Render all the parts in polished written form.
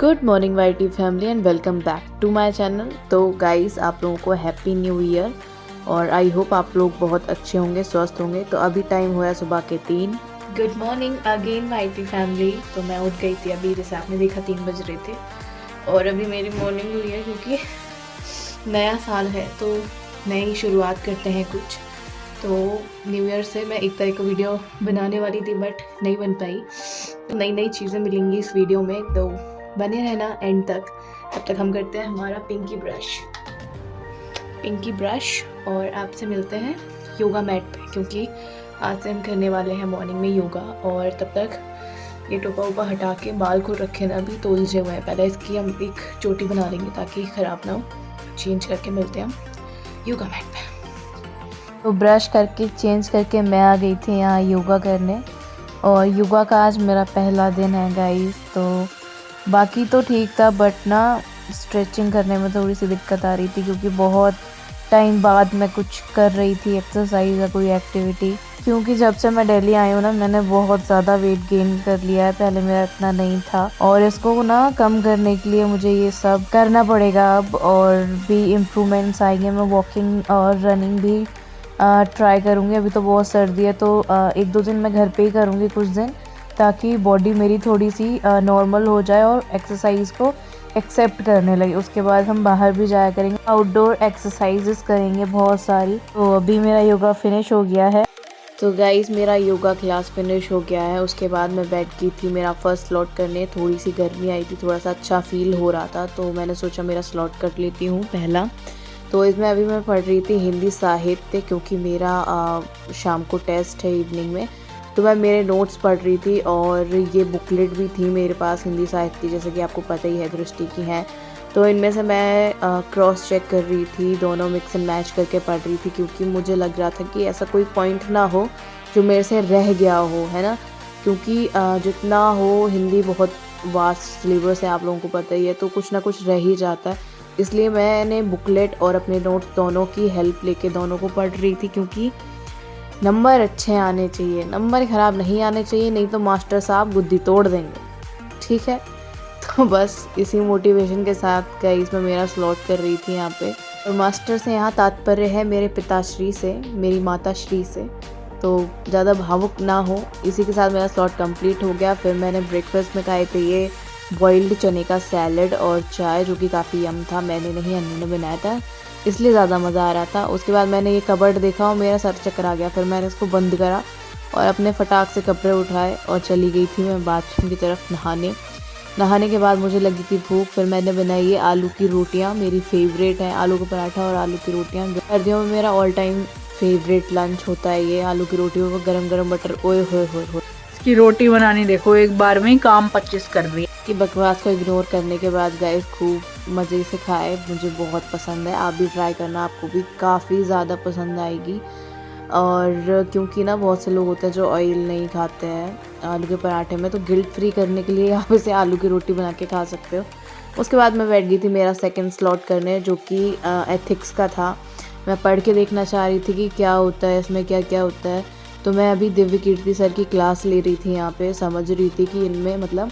Good morning YT family and welcome back to my channel. तो guys आप लोगों को हैप्पी न्यू ईयर और आई होप आप लोग बहुत अच्छे होंगे, स्वस्थ होंगे। तो अभी टाइम हुआ है सुबह के 3। Good morning again YT family. तो मैं उठ गई थी अभी, जैसे आपने देखा 3 बज रहे थे और अभी मेरी मॉर्निंग हुई है क्योंकि नया साल है तो नई शुरुआत करते हैं कुछ। तो न्यू ईयर से मैं एक तारीख को वीडियो बनाने वाली थी बट नहीं बन पाई। तो नई नई चीज़ें मिलेंगी इस वीडियो में, तो बने रहना एंड तक। तब तक हम करते हैं हमारा पिंकी ब्रश और आपसे मिलते हैं योगा मैट पे, क्योंकि आज से हम करने वाले हैं मॉर्निंग में योगा। और तब तक ये टोपा उपा हटा के बाल को रखे ना, अभी तो उलझे हुए हैं। पहले इसकी हम एक चोटी बना लेंगे ताकि ख़राब ना हो। चेंज करके मिलते हैं हम योगा मैट पे। तो ब्रश करके चेंज करके मैं आ गई थी यहाँ योगा करने, और योगा का आज मेरा पहला दिन है गाइस। तो बाकी तो ठीक था बट ना स्ट्रेचिंग करने में थोड़ी सी दिक्कत आ रही थी, क्योंकि बहुत टाइम बाद मैं कुछ कर रही थी एक्सरसाइज या कोई एक्टिविटी। क्योंकि जब से मैं दिल्ली आई हूँ ना, मैंने बहुत ज़्यादा वेट गेन कर लिया है। पहले मेरा इतना नहीं था और इसको ना कम करने के लिए मुझे ये सब करना पड़ेगा अब, और भी इम्प्रूवमेंट्स आएंगे। मैं वॉकिंग और रनिंग भी ट्राई करूँगी। अभी तो बहुत सर्दी है तो 1-2 दिन मैं घर पे ही करूँगी कुछ दिन, ताकि बॉडी मेरी थोड़ी सी नॉर्मल हो जाए और एक्सरसाइज को एक्सेप्ट करने लगे। उसके बाद हम बाहर भी जाया करेंगे, आउटडोर एक्सरसाइजेस करेंगे बहुत सारी। तो अभी मेरा योगा फिनिश हो गया है। तो गाइस मेरा योगा क्लास फिनिश हो गया है। उसके बाद मैं बैठ गई थी मेरा फर्स्ट स्लॉट करने। थोड़ी सी गर्मी आई थी, थोड़ा सा अच्छा फील हो रहा था, तो मैंने सोचा मेरा स्लॉट कर लेती हूँ पहला। तो इसमें अभी मैं पढ़ रही थी हिंदी साहित्य, क्योंकि मेरा शाम को टेस्ट है इवनिंग में। तो मैं मेरे नोट्स पढ़ रही थी और ये बुकलेट भी थी मेरे पास हिंदी साहित्य की, जैसे कि आपको पता ही है दृष्टि की है। तो इनमें से मैं क्रॉस चेक कर रही थी, दोनों मिक्स एंड मैच करके पढ़ रही थी, क्योंकि मुझे लग रहा था कि ऐसा कोई पॉइंट ना हो जो मेरे से रह गया हो, है ना। क्योंकि जितना हो हिंदी बहुत वास्ट सिलेबस है, आप लोगों को पता ही है, तो कुछ ना कुछ रह ही जाता है। इसलिए मैंने बुकलेट और अपने नोट्स दोनों की हेल्प लेके दोनों को पढ़ रही थी, क्योंकि नंबर अच्छे आने चाहिए, नंबर ख़राब नहीं आने चाहिए, नहीं तो मास्टर साहब गुद्दी तोड़ देंगे, ठीक है। तो बस इसी मोटिवेशन के साथ गाइस मैं मेरा स्लॉट कर रही थी यहाँ पे। और मास्टर से यहाँ तात्पर्य है मेरे पिताश्री से, मेरी माताश्री से, तो ज़्यादा भावुक ना हो। इसी के साथ मेरा स्लॉट कंप्लीट हो गया। फिर मैंने ब्रेकफास्ट में खाए थे ये बॉइल्ड चने का सैलड और चाय, जो कि काफ़ी यम था। मैंने नहीं, अन्नू ने बनाया था, इसलिए ज़्यादा मज़ा आ रहा था। उसके बाद मैंने ये कबर्ड देखा और मेरा सर चक्कर आ गया। फिर मैंने इसको बंद करा और अपने फटाक से कपड़े उठाए और चली गई थी मैं बाथरूम की तरफ नहाने के बाद मुझे लगी थी भूख। फिर मैंने बनाई ये आलू की रोटियाँ, मेरी फेवरेट है आलू का पराठा और आलू की रोटियाँ। सर्दियों में मेरा ऑल टाइम फेवरेट लंच होता है ये आलू की रोटियों को गरम गरम बटर। ओए होए होए होए, इसकी रोटी बनानी देखो एक बार में ही काम 25 कर रही है। कि बकवास को इग्नोर करने के बाद गाइस खूब मज़े से खाए। मुझे बहुत पसंद है, आप भी ट्राई करना, आपको भी काफ़ी ज़्यादा पसंद आएगी। और क्योंकि ना बहुत से लोग होते हैं जो ऑयल नहीं खाते हैं आलू के पराठे में, तो गिल्ट फ्री करने के लिए आप इसे आलू की रोटी बना के खा सकते हो। उसके बाद मैं बैठ गई थी मेरा सेकंड स्लॉट करने, जो कि एथिक्स का था। मैं पढ़ के देखना चाह रही थी कि क्या होता है इसमें, क्या क्या होता है। तो मैं अभी दिव्य कीर्ति सर की क्लास ले रही थी यहाँ पे, समझ रही थी कि इनमें मतलब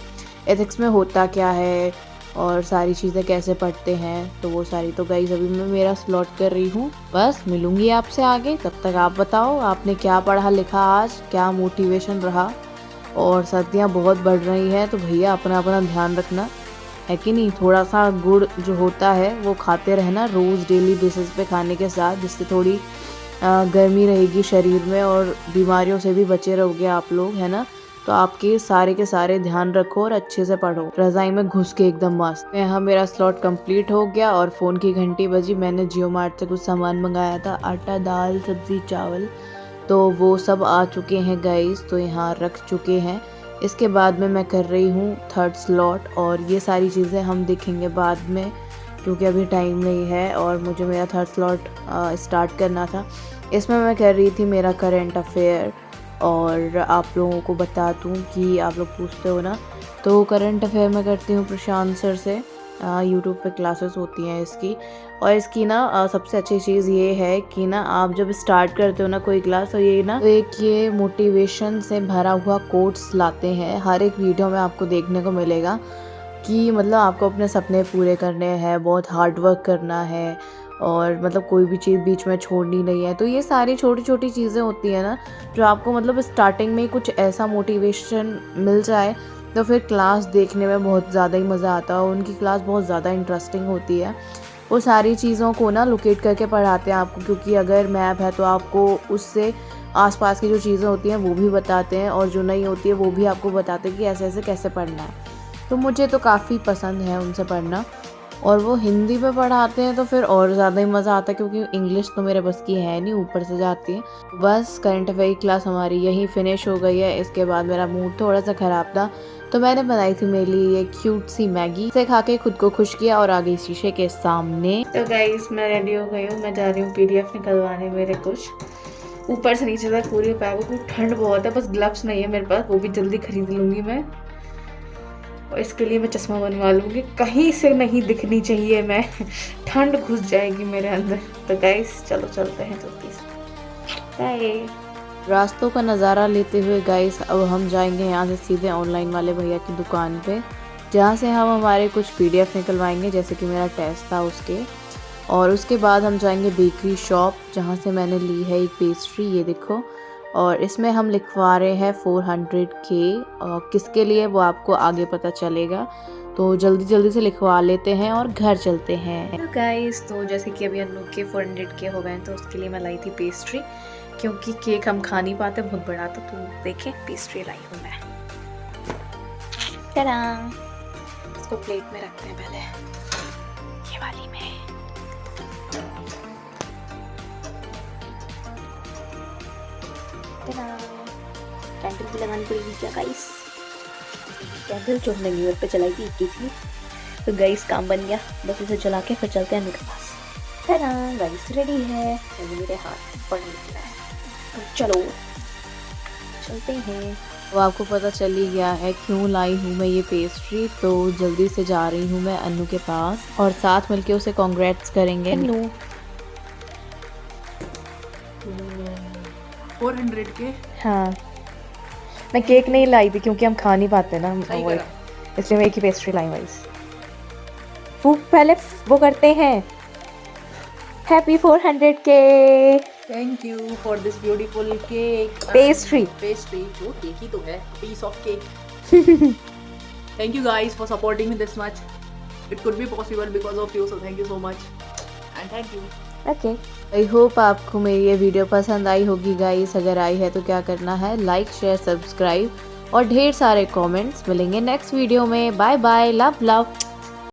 एथिक्स में होता क्या है और सारी चीज़ें कैसे पढ़ते हैं, तो वो सारी। तो गाइस अभी मैं मेरा स्लॉट कर रही हूँ, बस मिलूंगी आपसे आगे। तब तक आप बताओ आपने क्या पढ़ा लिखा आज, क्या मोटिवेशन रहा। और सर्दियाँ बहुत बढ़ रही हैं तो भैया अपना अपना ध्यान रखना, है कि नहीं। थोड़ा सा गुड़ जो होता है वो खाते रहना रोज़ डेली बेसिस पे खाने के साथ, जिससे थोड़ी गर्मी रहेगी शरीर में और बीमारियों से भी बचे रहोगे आप लोग, है ना। तो आपके सारे के सारे ध्यान रखो और अच्छे से पढ़ो, रज़ाई में घुस के एकदम मस्त। यहाँ मेरा स्लॉट कंप्लीट हो गया और फ़ोन की घंटी बजी। मैंने जियो मार्ट से कुछ सामान मंगाया था, आटा, दाल, सब्ज़ी, चावल, तो वो सब आ चुके हैं गाइस, तो यहाँ रख चुके हैं। इसके बाद में मैं कर रही हूँ थर्ड स्लॉट, और ये सारी चीज़ें हम देखेंगे बाद में, क्योंकि अभी टाइम नहीं है और मुझे मेरा थर्ड स्लॉट स्टार्ट करना था। इसमें मैं कर रही थी मेरा करंट अफेयर। और आप लोगों को बता दूं कि आप लोग पूछते हो ना, तो करंट अफेयर मैं करती हूँ प्रशांत सर से। यूट्यूब पे क्लासेस होती हैं इसकी। और इसकी ना सबसे अच्छी चीज़ ये है कि ना आप जब स्टार्ट करते हो ना कोई क्लास, तो ये ना एक ये मोटिवेशन से भरा हुआ कोट्स लाते हैं, हर एक वीडियो में आपको देखने को मिलेगा। कि मतलब आपको अपने सपने पूरे करने हैं, बहुत हार्ड वर्क करना है और मतलब कोई भी चीज़ बीच में छोड़नी नहीं है। तो ये सारी छोटी-छोटी चीज़ें होती हैं ना, जो आपको मतलब स्टार्टिंग में ही कुछ ऐसा मोटिवेशन मिल जाए, तो फिर क्लास देखने में बहुत ज़्यादा ही मज़ा आता है और उनकी क्लास बहुत ज़्यादा इंटरेस्टिंग होती है। वो सारी चीज़ों को ना लोकेट करके पढ़ाते हैं आपको, क्योंकि अगर मैप है तो आपको उससे आस-पास की जो चीज़ें होती हैं वो भी बताते हैं और जो नहीं होती है वो भी आपको बताते हैं कि ऐसे-ऐसे कैसे पढ़ना है। तो मुझे तो काफ़ी पसंद है उनसे पढ़ना और वो हिंदी में पढ़ाते हैं तो फिर और ज़्यादा ही मज़ा आता है, क्योंकि इंग्लिश तो मेरे बस की है नहीं, ऊपर से जाती है। बस करंट अफेयर की क्लास हमारी यहीं फिनिश हो गई है। इसके बाद मेरा मूड थोड़ा सा ख़राब था, तो मैंने बनाई थी मेरे लिए ये क्यूट सी मैगी, इसे खा के खुद को खुश किया और आ गई शीशे के सामने। तो गाइस मैं रेडी हो गई हूँ, मैं जा रही हूँ PDF निकलवाने मेरे कुछ। ऊपर से नीचे तक पूरे पैर को, ठंड बहुत है, बस ग्लव्स नहीं है मेरे पास, वो भी जल्दी खरीद लूँगी मैं। और इसके लिए मैं चश्मा बनवा लूँगी, कहीं से नहीं दिखनी चाहिए मैं, ठंड घुस जाएगी मेरे अंदर। तो गाइस चलो चलते हैं जल्दी से, बाय। रास्तों का नज़ारा लेते हुए गाइस अब हम जाएंगे यहाँ से सीधे ऑनलाइन वाले भैया की दुकान पे, जहाँ से हम हमारे कुछ PDF निकलवाएंगे, जैसे कि मेरा टेस्ट था उसके। और उसके बाद हम जाएंगे बेकरी शॉप, जहाँ से मैंने ली है एक पेस्ट्री, ये देखो। और इसमें हम लिखवा रहे हैं 400K, और किसके लिए वो आपको आगे पता चलेगा। तो जल्दी जल्दी से लिखवा लेते हैं और घर चलते हैं। तो गाइस, तो जैसे कि अभी अन्नू के 400K हो गए हैं, तो उसके लिए मैं लाई थी पेस्ट्री, क्योंकि केक हम खा नहीं पाते, बहुत बड़ा था। तो देखें, पेस्ट्री लाई हूँ मैं। टाडा! इसको प्लेट में रखते हैं पहले, ये वाली में। कैंडल भी लगानी पड़ेगी क्या गाइस? कैंडल जो हमने न्यू ईयर पे चलाई थी की थी, तो गाइस काम बन गया। बस इसे जला के फिर चलते हैं मेरे पास। टाडा! गाइस रेडी है, अभी मेरे हाथ पड़ निकला है, तो चलो चलते हैं। तो आपको पता चल ही गया है क्यों लाई हूँ मैं ये पेस्ट्री। तो जल्दी से जा रही हूँ मैं अन्नू के पास और साथ मिलके उसे कॉन्ग्रेट्स करेंगे। अन्नू 400K। हाँ, मैं केक नहीं लाई थी क्योंकि हम खा नहीं पाते ना, इसलिए मैं एक ही पेस्ट्री लाई वाइस। पहले वो करते हैं, happy 400K। Thank you for this beautiful cake pastry जो केक ही तो है, piece of cake. Thank you guys for supporting me this much, it could be possible because of you, so thank you so much and thank you. Okay, I hope आपको मेरी ये video पसंद आई होगी guys. अगर आई है तो क्या करना है, लाइक शेयर सब्सक्राइब और ढेर सारे कमेंट्स। मिलेंगे नेक्स्ट वीडियो में, बाय बाय, लव लव।